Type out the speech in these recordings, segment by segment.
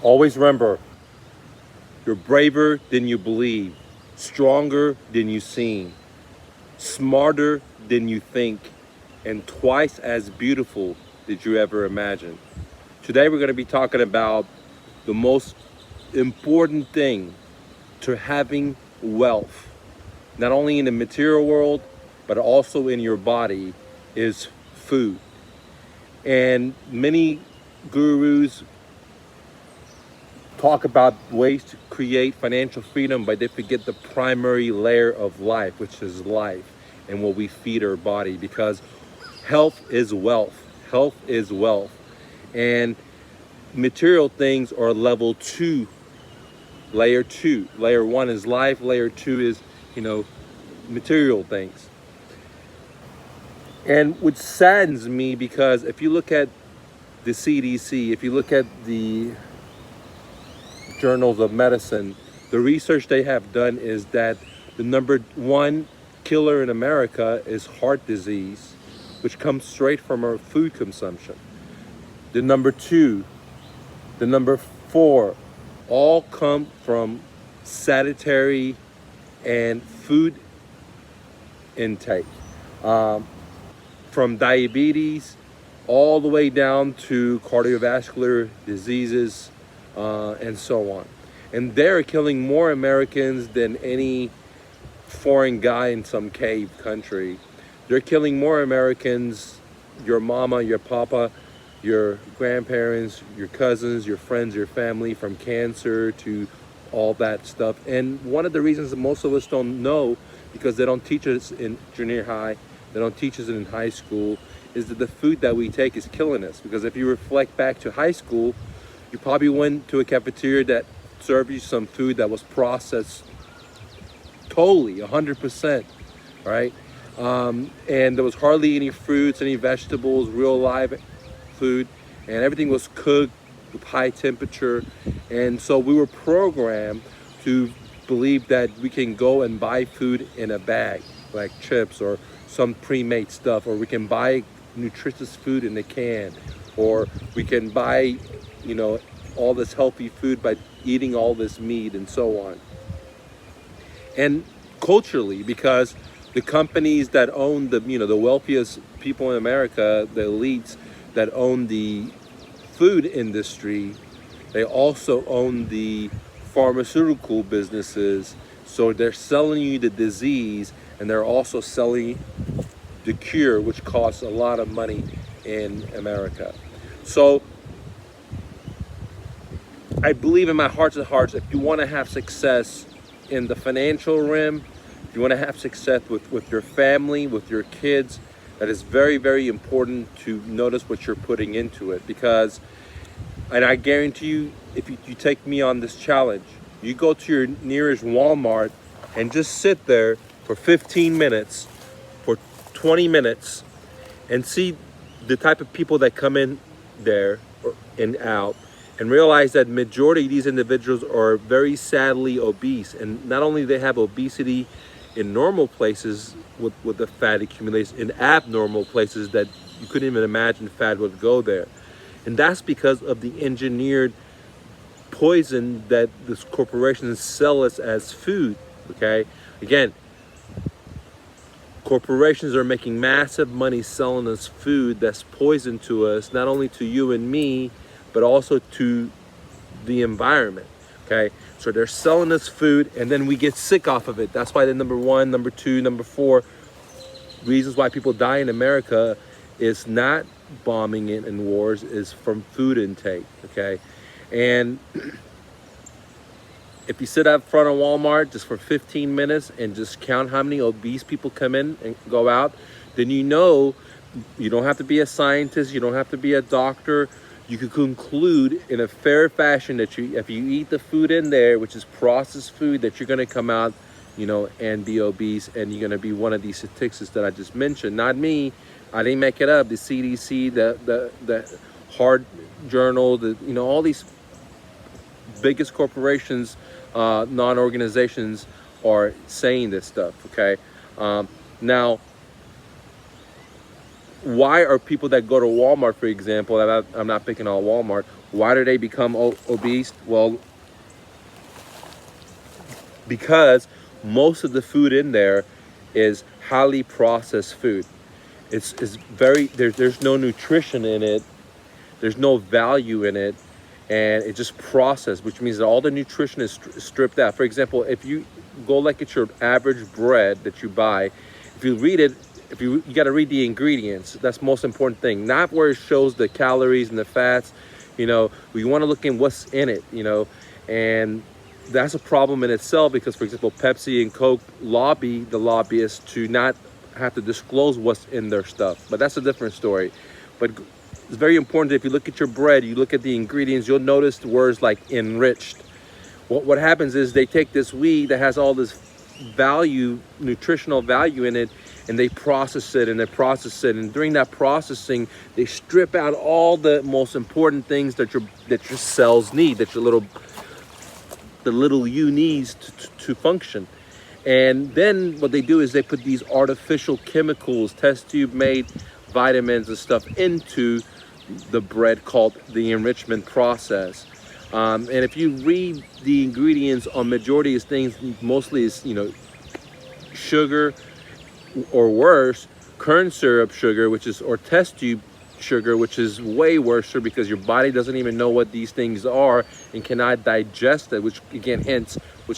Always remember, you're braver than you believe, stronger than you seem, smarter than you think, and twice as beautiful did you ever imagine. Today we're going to be talking about the most important thing to having wealth, not only in the material world, but also in your body, is food. And many gurus talk about ways to create financial freedom, but they forget the primary layer of life, which is life and what we feed our body, because health is wealth. Health is wealth. And material things are level two, layer two. Layer one is life, layer two is, material things. And which saddens me, because if you look at the CDC, if you look at the journals of medicine, the research they have done is that the number one killer in America is heart disease, which comes straight from our food consumption. The number two, the number four, all come from sedentary and food intake. From diabetes all the way down to cardiovascular diseases, and so on. And they're killing more Americans than any foreign guy in some cave country. They're killing more Americans, your mama, your papa, your grandparents, your cousins, your friends, your family, from cancer to all that stuff. And one of the reasons that most of us don't know, because they don't teach us in junior high, they don't teach us in high school, is that the food that we take is killing us. Because if you reflect back to high school, you probably went to a cafeteria that served you some food that was processed totally, 100%, right? And there was hardly any fruits, any vegetables, real live food, and everything was cooked with high temperature. And so we were programmed to believe that we can go and buy food in a bag, like chips or some pre-made stuff, or we can buy nutritious food in a can, or we can buy all this healthy food by eating all this meat and so on. And culturally, because the companies that own the wealthiest people in America, the elites that own the food industry, they also own the pharmaceutical businesses. So they're selling you the disease, and they're also selling the cure, which costs a lot of money in America. So I believe in my heart of hearts, if you want to have success in the financial realm, if you want to have success with your family, with your kids, that is very, very important to notice what you're putting into it. Because, and I guarantee you, if you take me on this challenge, you go to your nearest Walmart and just sit there for 15 minutes, for 20 minutes, and see the type of people that come in there and out, and realize that majority of these individuals are very sadly obese. And not only they have obesity in normal places with the fat accumulates, in abnormal places that you couldn't even imagine fat would go there. And that's because of the engineered poison that this corporations sell us as food. Okay, again, corporations are making massive money selling us food that's poison to us, not only to you and me, but also to the environment. Okay, so they're selling us food, and then we get sick off of it. That's why the number one, number two, number four reasons why people die in America is not bombing in wars, is from food intake. Okay, and if you sit up front of Walmart just for 15 minutes and just count how many obese people come in and go out, then you don't have to be a scientist, you don't have to be a doctor. You could conclude in a fair fashion that if you eat the food in there, which is processed food, that you're going to come out, and be obese, and you're going to be one of these statistics that I just mentioned. Not me. I didn't make it up. The CDC, the Heart Journal, all these biggest corporations, non-organizations are saying this stuff. Okay. Now, why are people that go to Walmart, for example, and I'm not picking on Walmart, Why do they become obese? Well, because most of the food in there is highly processed food. It's very there's no nutrition in it, there's no value in it, and it's just processed, which means that all the nutrition is stripped out. For example, if you go like at your average bread that you buy, if you read it, if you got to read the ingredients. That's the most important thing, not where it shows the calories and the fats. We want to look in what's in it, and that's a problem in itself, because for example Pepsi and Coke lobby the lobbyists to not have to disclose what's in their stuff, but that's a different story. But it's very important that if you look at your bread, you look at the ingredients, you'll notice the words like enriched. What happens is they take this wheat that has all this value, nutritional value in it, and they process it and they process it, and during that processing they strip out all the most important things that your cells need, that the little you needs to function. And then what they do is they put these artificial chemicals, test tube made vitamins and stuff into the bread, called the enrichment process. And if you read the ingredients on majority of things, mostly is sugar, or worse, corn syrup sugar, or test tube sugar, which is way worse because your body doesn't even know what these things are and cannot digest it, which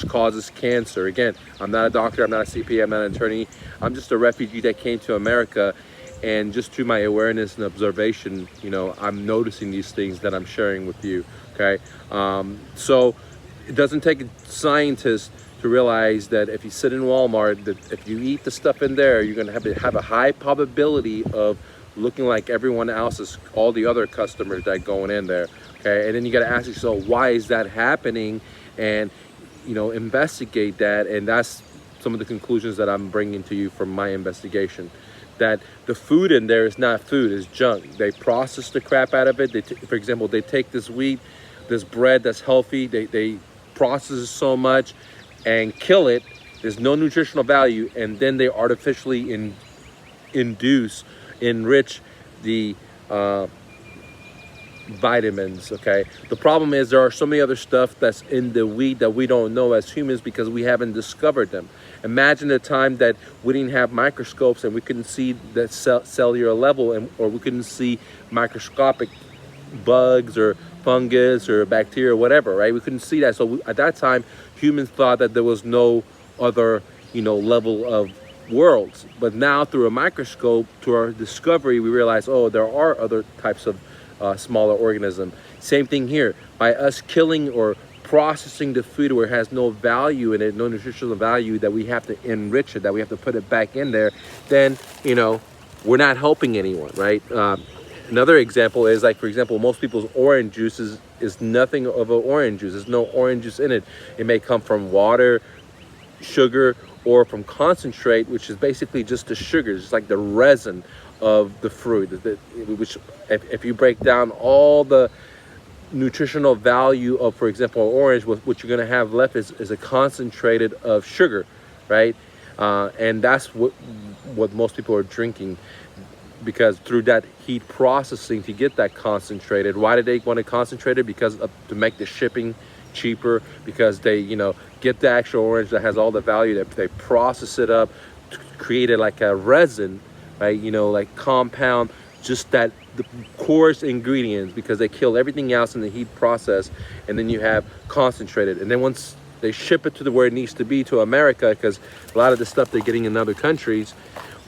causes cancer. Again, I'm not a doctor, I'm not a CPA, I'm not an attorney. I'm just a refugee that came to America, and just through my awareness and observation, I'm noticing these things that I'm sharing with you. Okay, so it doesn't take a scientist to realize that if you sit in Walmart, that if you eat the stuff in there, you're going to have a high probability of looking like everyone else's, all the other customers that are going in there. Okay, and then you got to ask yourself, why is that happening? And investigate that. And that's some of the conclusions that I'm bringing to you from my investigation. That the food in there is not food, it's junk. They process the crap out of it. For example, they take this wheat, this bread that's healthy, they process it so much and kill it. There's no nutritional value, and then they artificially enrich the vitamins. Okay, the problem is there are so many other stuff that's in the wheat that we don't know as humans because we haven't discovered them. Imagine the time that we didn't have microscopes and we couldn't see the cellular level, or we couldn't see microscopic bugs or fungus or bacteria or whatever, right? We couldn't see that. So at that time, humans thought that there was no other, level of worlds. But now through a microscope, to our discovery, we realize, oh, there are other types of smaller organisms. Same thing here. By us killing or processing the food where it has no value in it, no nutritional value, that we have to enrich it, that we have to put it back in there, then, we're not helping anyone, right? Another example is, like, for example, most people's orange juice is nothing of an orange juice. There's no orange juice in it. It may come from water, sugar, or from concentrate, which is basically just the sugars. It's like the resin of the fruit, which if you break down all the nutritional value of, for example, orange, what you're going to have left is a concentrated of sugar, right? And that's what most people are drinking, because through that heat processing to get that concentrated. Why do they want to concentrate it? Because to make the shipping cheaper, because they get the actual orange that has all the value, that they process it up to create it like a resin, right? Like compound, just that the coarse ingredients, because they kill everything else in the heat process, and then you have concentrated. And then once they ship it to where it needs to be, to America, because a lot of the stuff they're getting in other countries,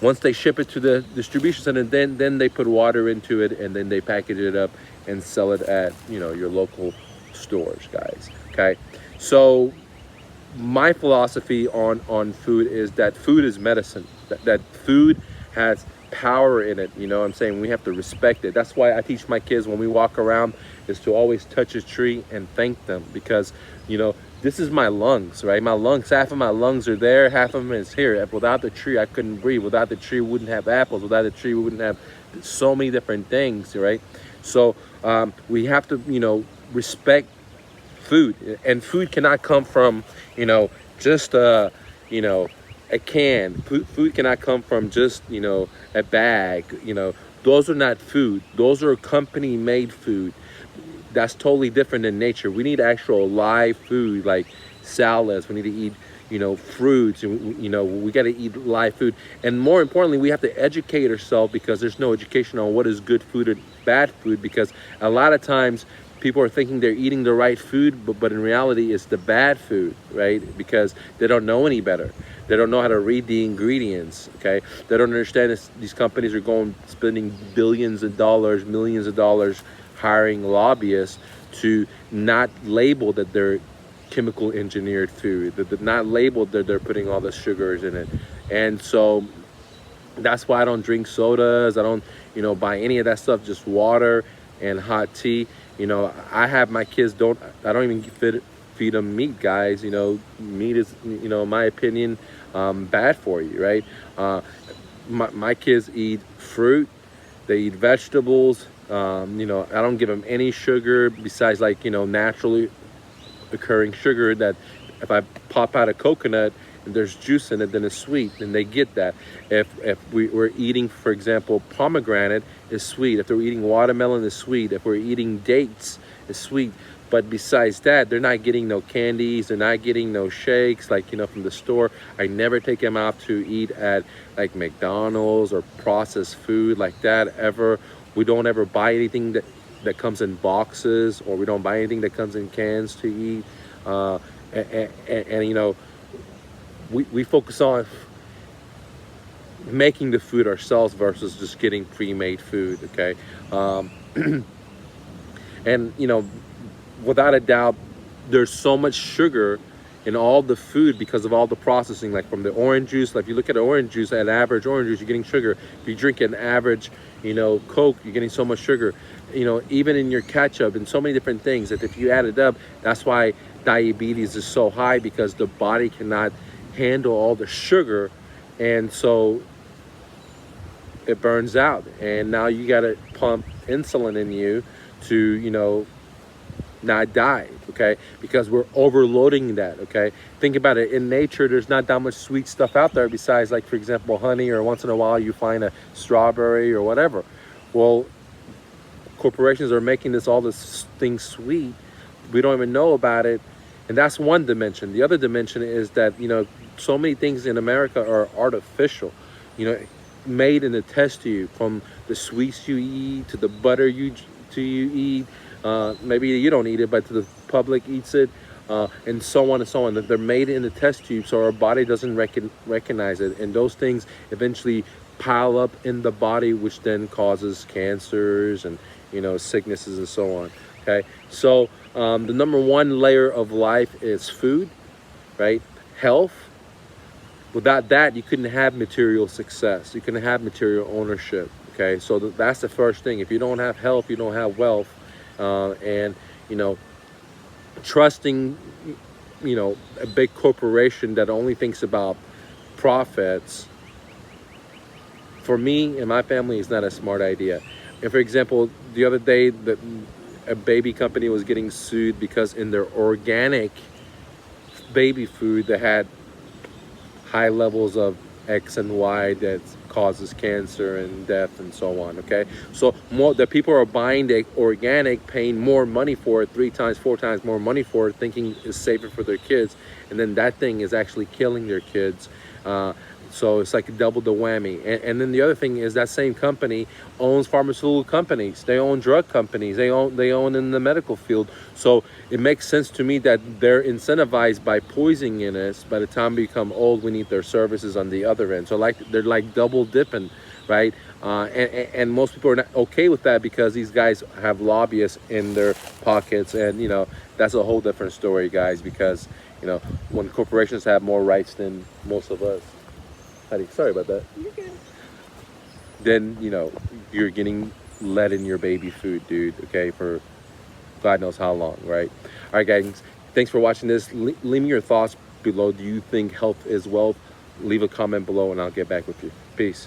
once they ship it to the distribution center, then they put water into it, and then they package it up and sell it at your local stores, guys. Okay, so my philosophy on food is that food is medicine. That food has power in it. I'm saying we have to respect it. That's why I teach my kids when we walk around is to always touch a tree and thank them, because this is my lungs, right? My lungs, half of my lungs are there, half of them is here. Without the tree, I couldn't breathe. Without the tree, we wouldn't have apples. Without the tree, we wouldn't have so many different things, right? So we have to, respect food. And food cannot come from, just, a can. Food cannot come from just, a bag. Those are not food. Those are company-made food. That's totally different than nature. We need actual live food like salads. We need to eat, fruits, and we got to eat live food. And more importantly, we have to educate ourselves, because there's no education on what is good food and bad food. Because a lot of times people are thinking they're eating the right food, but in reality it's the bad food, right? Because they don't know any better. They don't know how to read the ingredients. Okay, they don't understand this. These companies are spending billions of dollars, millions of dollars, hiring lobbyists to not label that they're chemical engineered food, that they're not labeled that they're putting all the sugars in it. And so that's why I don't drink sodas. I don't, buy any of that stuff, just water and hot tea. I have my kids I don't even feed them meat, guys. Meat is, in my opinion, bad for you, right? My kids eat fruit, they eat vegetables. I don't give them any sugar besides, like, naturally occurring sugar, that if I pop out a coconut and there's juice in it, then it's sweet, and they get that. If we're eating, for example, pomegranate is sweet. If they're eating watermelon, is sweet. If we're eating dates, it's sweet. But besides that, they're not getting no candies. They're not getting no shakes, like, from the store. I never take them out to eat at, like, McDonald's or processed food like that, ever. We don't ever buy anything that comes in boxes, or we don't buy anything that comes in cans to eat. And we focus on making the food ourselves versus just getting pre-made food, okay? And, without a doubt, there's so much sugar in all the food because of all the processing, like from the orange juice. Like, if you look at orange juice, an average orange juice, you're getting sugar. If you drink an average, Coke, you're getting so much sugar. Even in your ketchup and so many different things, that if you add it up, that's why diabetes is so high, because the body cannot handle all the sugar, and so it burns out, and now you got to pump insulin in you to not die, okay? Because we're overloading that, okay? Think about it. In nature, there's not that much sweet stuff out there besides, like, for example, honey, or once in a while you find a strawberry or whatever. Well, corporations are making all this thing sweet. We don't even know about it. And that's one dimension. The other dimension is that, so many things in America are artificial, made in a test tube, from the sweets you eat to the butter you eat. Maybe you don't eat it, but the public eats it, and so on and so on. That they're made in a test tube, so our body doesn't recognize it, and those things eventually pile up in the body, which then causes cancers and sicknesses and so on. Okay, so the number one layer of life is food, right? Health. Without that, you couldn't have material success. You couldn't have material ownership. Okay, so that's the first thing. If you don't have health, you don't have wealth. And trusting a big corporation that only thinks about profits, for me and my family, is not a smart idea. And for example, the other day, a baby company was getting sued because in their organic baby food they had high levels of X and Y that causes cancer and death and so on. Okay, so the people are buying the organic, paying more money for it, 3 times, 4 times more money for it, thinking it's safer for their kids, and then that thing is actually killing their kids. So it's like double the whammy. And then the other thing is that same company owns pharmaceutical companies. They own drug companies. They own in the medical field. So it makes sense to me that they're incentivized by poisoning us. By the time we become old, we need their services on the other end. So they're like double dipping, right? And most people are not okay with that because these guys have lobbyists in their pockets. And, that's a whole different story, guys, because, when corporations have more rights than most of us. Sorry about that. You're good. Then, you're getting lead in your baby food, dude, okay, for God knows how long, right? All right, guys, thanks for watching this. Leave me your thoughts below. Do you think health is wealth? Leave a comment below and I'll get back with you. Peace.